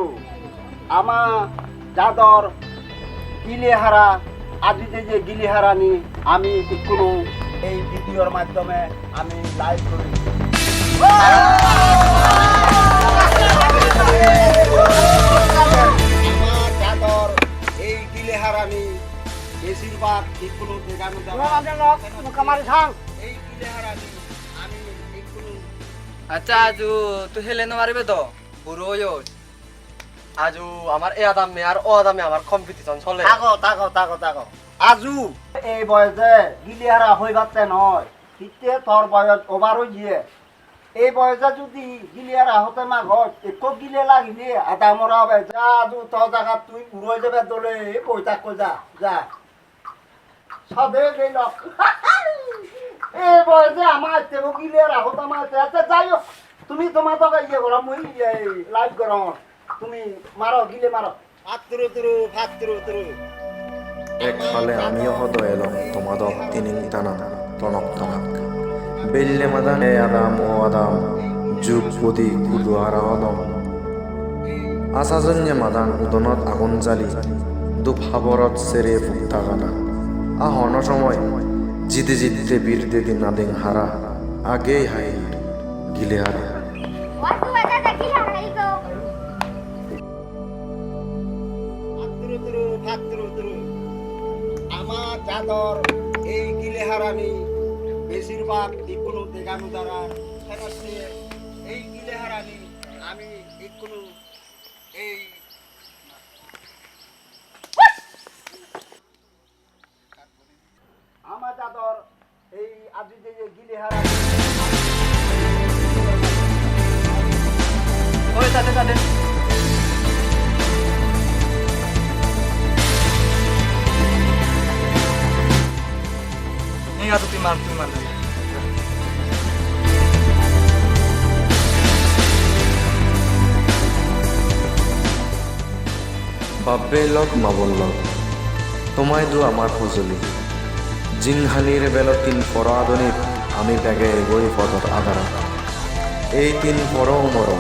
তুরু আমা যাদর গিলিহারা আজি যে গিলিহারানি আমি কোনো এই ভিডিওর মাধ্যমে আমি লাইভ করি আমার যাদর এই গিলিহারানি বেশিরভাগ কোনো দেখানো এই গিলিহারানি আমি কোনো আচ্ছা আজু তুই হেলে মারিবে তো বুড়ো হইও আজু আমার এ আদামে আর ও আদামে আমার কম্পিটিশন চলে তাকো আজু এই বয়সে গিলিহারা হই বাতে নয় তিতে তোর বয়স ওভার হয়ে গিয়ে এই বয়সে যদি গিলিহারা হতে মা ঘর একো গিলে লাগিলে আদা মরা হবে যা আজু তোর জায়গা তুই উড়ে যাবে দলে বই থাকো যা যা সবে গেল এই বয়সে আমার তেও গিলিহারা হতে আমার আচ্ছা যাই হোক তুমি তোমার তো ইয়ে করো মুই লাইভ করো তুমি মারো গিলে মারো হাত তুরু হাত তুরু একফালে আমিও হদ এলম তোমাদক তিনিং টানা টনক টনক বেল্লে মাদান এ আদাম ও আদাম যুগ পদি কুদু হারা হদম আসাজন্যে মাদান উদনত আগুন জালি দু ফাবরত সেরে ফুক্তা গানা আহন সময় জিতে জিতে বীর দেদি নাদিং হারা আগেই হাই গিলে হারা আমার যাদর এই গিলেহারানি বেশিরভাগ কোনো দেখানো দ্বারা এই গিলেহারানি আমি কোনো এই আমার যাদর এই আজি যে গিলেহারানি ওই তাতে তাতে এই আজু তুই মার বাব্বে লগ মাবল লগ তোমায় দু আমার ফজলি জিংহানির বেলতিন পরাদনিত আমি ব্যাগে এগোই পদর আধারা এই তিন পর মর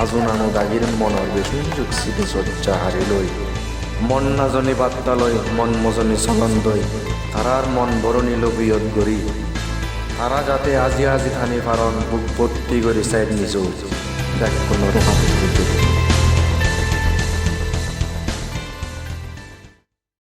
আজু নানু দাগির মনৰ বেশি যুগছিতে শয্যা হারি লই মন নাজনি বাত্তালৈ মন মজনি চলন্দৈ তারার মন বরণি লবিয়ত গৰি তারা যাতে আজি আজি থানি পারন বুক ভর্তি কৰি চাই নিজেও দেখ কোনো